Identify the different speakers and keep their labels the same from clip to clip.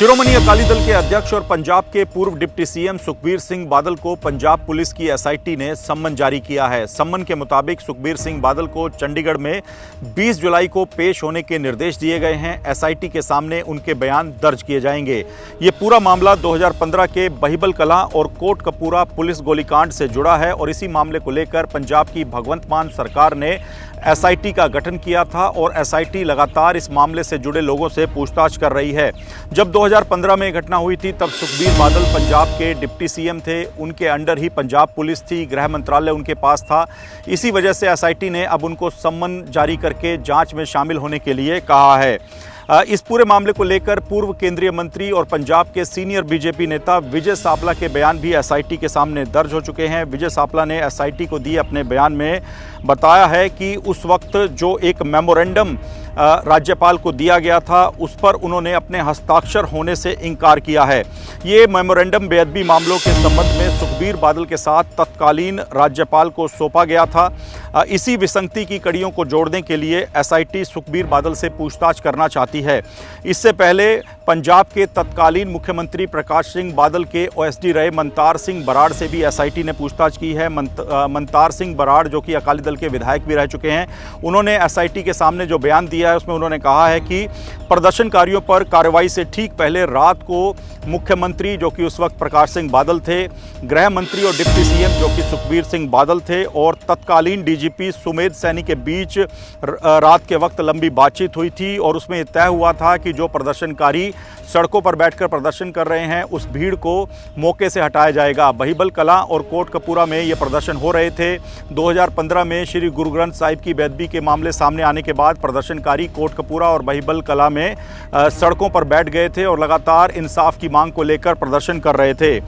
Speaker 1: शिरोमणि अकाली दल के अध्यक्ष और पंजाब के पूर्व डिप्टी सीएम सुखबीर सिंह बादल को पंजाब पुलिस की एसआईटी ने सम्मन जारी किया है। सम्मन के मुताबिक सुखबीर सिंह बादल को चंडीगढ़ में 20 जुलाई को पेश होने के निर्देश दिए गए हैं। एसआईटी के सामने उनके बयान दर्ज किए जाएंगे। ये पूरा मामला 2015 के बहिबल कलां और कोटकपूरा पुलिस गोलीकांड से जुड़ा है और इसी मामले को लेकर पंजाब की भगवंत मान सरकार ने एसआईटी का गठन किया था और एसआईटी लगातार इस मामले से जुड़े लोगों से पूछताछ कर रही है। जब 2015 में घटना हुई थी तब सुखबीर बादल पंजाब के डिप्टी सीएम थे, उनके अंडर ही पंजाब पुलिस थी, गृह मंत्रालय उनके पास था। इसी वजह से एसआईटी ने अब उनको सम्मन जारी करके जांच में शामिल होने के लिए कहा है। इस पूरे मामले को लेकर पूर्व केंद्रीय मंत्री और पंजाब के सीनियर बीजेपी नेता विजय सापला के बयान भी एसआईटी के सामने दर्ज हो चुके हैं। विजय सापला ने एसआईटी को दिए अपने बयान में बताया है कि उस वक्त जो एक मेमोरेंडम राज्यपाल को दिया गया था उस पर उन्होंने अपने हस्ताक्षर होने से इनकार किया है। ये मेमोरेंडम बेअदबी मामलों के संबंध में सुखबीर बादल के साथ तत्कालीन राज्यपाल को सौंपा गया था। इसी विसंगति की कड़ियों को जोड़ने के लिए एसआईटी सुखबीर बादल से पूछताछ करना चाहती है। इससे पहले पंजाब के तत्कालीन मुख्यमंत्री प्रकाश सिंह बादल के ओएसडी रहे मनतार सिंह बराड़ से भी एसआईटी ने पूछताछ की है। मनतार सिंह बराड़ जो कि अकाली दल के विधायक भी रह चुके हैं, उन्होंने एसआईटी के सामने जो बयान दिया है उसमें उन्होंने कहा है कि प्रदर्शनकारियों पर कार्रवाई से ठीक पहले रात को मुख्यमंत्री जो कि उस वक्त प्रकाश सिंह बादल थे, गृह मंत्री और डिप्टी सीएम जो कि सुखबीर सिंह बादल थे और तत्कालीन डीजीपी सुमेध सैनी के बीच रात के वक्त लंबी बातचीत हुई थी और उसमें तय हुआ था कि जो प्रदर्शनकारी सड़कों पर बैठकर प्रदर्शन कर रहे हैं उस भीड़ को मौके से हटाया जाएगा। बहिबल कलां और कोटकपूरा में ये प्रदर्शन हो रहे थे। 2015 में श्री गुरु ग्रंथ साहिब की बेअदबी के मामले सामने आने के बाद प्रदर्शनकारी कोटकपूरा और बहिबल कलां में सड़कों पर बैठ गए थे और लगातार इंसाफ की मांग को लेकर प्रदर्शन कर रहे थे।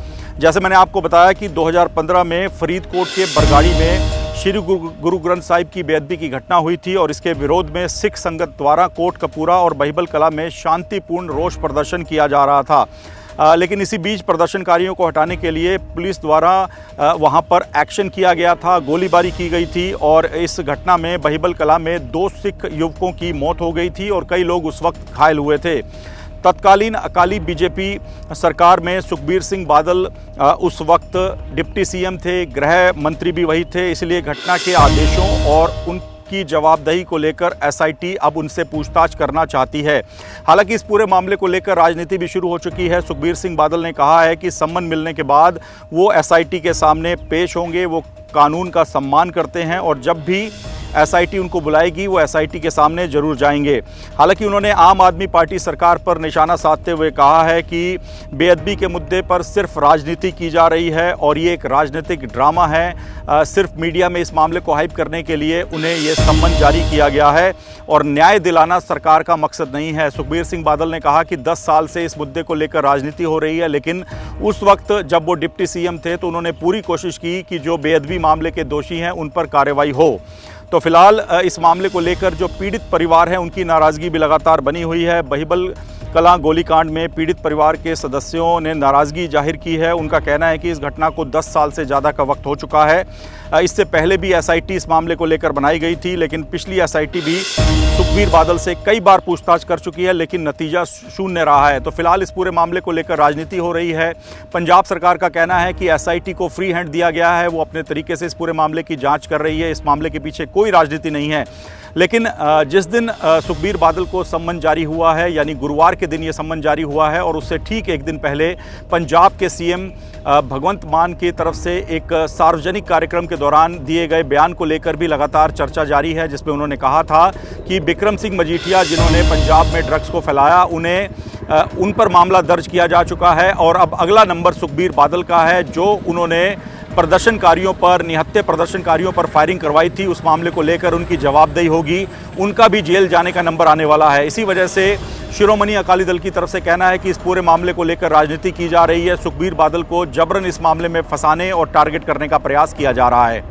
Speaker 1: जैसे मैंने आपको बताया कि 2015 में फरीदकोट के बरगाड़ी में श्री गुरु ग्रंथ साहिब की बेअदबी की घटना हुई थी और इसके विरोध में सिख संगत द्वारा कोटकपूरा और बहिबल कलां में शांतिपूर्ण रोष प्रदर्शन किया जा रहा था। लेकिन इसी बीच प्रदर्शनकारियों को हटाने के लिए पुलिस द्वारा वहां पर एक्शन किया गया था, गोलीबारी की गई थी और इस घटना में बहिबल कलां में 2 सिख युवकों की मौत हो गई थी और कई लोग उस वक्त घायल हुए थे। तत्कालीन अकाली बीजेपी सरकार में सुखबीर सिंह बादल उस वक्त डिप्टी सीएम थे, गृह मंत्री भी वही थे, इसलिए घटना के आदेशों और उनकी जवाबदेही को लेकर एसआईटी अब उनसे पूछताछ करना चाहती है। हालांकि इस पूरे मामले को लेकर राजनीति भी शुरू हो चुकी है। सुखबीर सिंह बादल ने कहा है कि सम्मन मिलने के बाद वो एसआईटी के सामने पेश होंगे। वो कानून का सम्मान करते हैं और जब भी एसआईटी उनको बुलाएगी वो एसआईटी के सामने जरूर जाएंगे। हालांकि उन्होंने आम आदमी पार्टी सरकार पर निशाना साधते हुए कहा है कि बेअदबी के मुद्दे पर सिर्फ राजनीति की जा रही है और ये एक राजनीतिक ड्रामा है। सिर्फ मीडिया में इस मामले को हाइप करने के लिए उन्हें ये सम्मन जारी किया गया है और न्याय दिलाना सरकार का मकसद नहीं है। सुखबीर सिंह बादल ने कहा कि 10 साल से इस मुद्दे को लेकर राजनीति हो रही है, लेकिन उस वक्त जब वो डिप्टी सीएम थे तो उन्होंने पूरी कोशिश की कि जो बेअदबी मामले के दोषी हैं उन पर कार्रवाई हो। तो फिलहाल इस मामले को लेकर जो पीड़ित परिवार है उनकी नाराज़गी भी लगातार बनी हुई है। बहिबल कलां गोलीकांड में पीड़ित परिवार के सदस्यों ने नाराज़गी जाहिर की है। उनका कहना है कि इस घटना को 10 साल से ज़्यादा का वक्त हो चुका है। इससे पहले भी एसआईटी इस मामले को लेकर बनाई गई थी, लेकिन पिछली एसआईटी भी सुखबीर बादल से कई बार पूछताछ कर चुकी है, लेकिन नतीजा शून्य रहा है। तो फिलहाल इस पूरे मामले को लेकर राजनीति हो रही है। पंजाब सरकार का कहना है कि एसआईटी को फ्री हैंड दिया गया है, वो अपने तरीके से इस पूरे मामले की जाँच कर रही है। इस मामले के पीछे कोई राजनीति नहीं है। लेकिन जिस दिन सुखबीर बादल को सम्मन जारी हुआ है, यानी गुरुवार के दिन ये सम्मन जारी हुआ है और उससे ठीक एक दिन पहले पंजाब के सीएम भगवंत मान की तरफ से एक सार्वजनिक कार्यक्रम के दौरान दिए गए बयान को लेकर भी लगातार चर्चा जारी है, जिसमें उन्होंने कहा था कि बिक्रम सिंह मजीठिया जिन्होंने पंजाब में ड्रग्स को फैलाया उन पर मामला दर्ज किया जा चुका है और अब अगला नंबर सुखबीर बादल का है, जो उन्होंने प्रदर्शनकारियों पर, निहत्थे प्रदर्शनकारियों पर फायरिंग करवाई थी। उस मामले को लेकर उनकी जवाबदेही होगी, उनका भी जेल जाने का नंबर आने वाला है। इसी वजह से शिरोमणि अकाली दल की तरफ से कहना है कि इस पूरे मामले को लेकर राजनीति की जा रही है। सुखबीर बादल को जबरन इस मामले में फंसाने और टारगेट करने का प्रयास किया जा रहा है।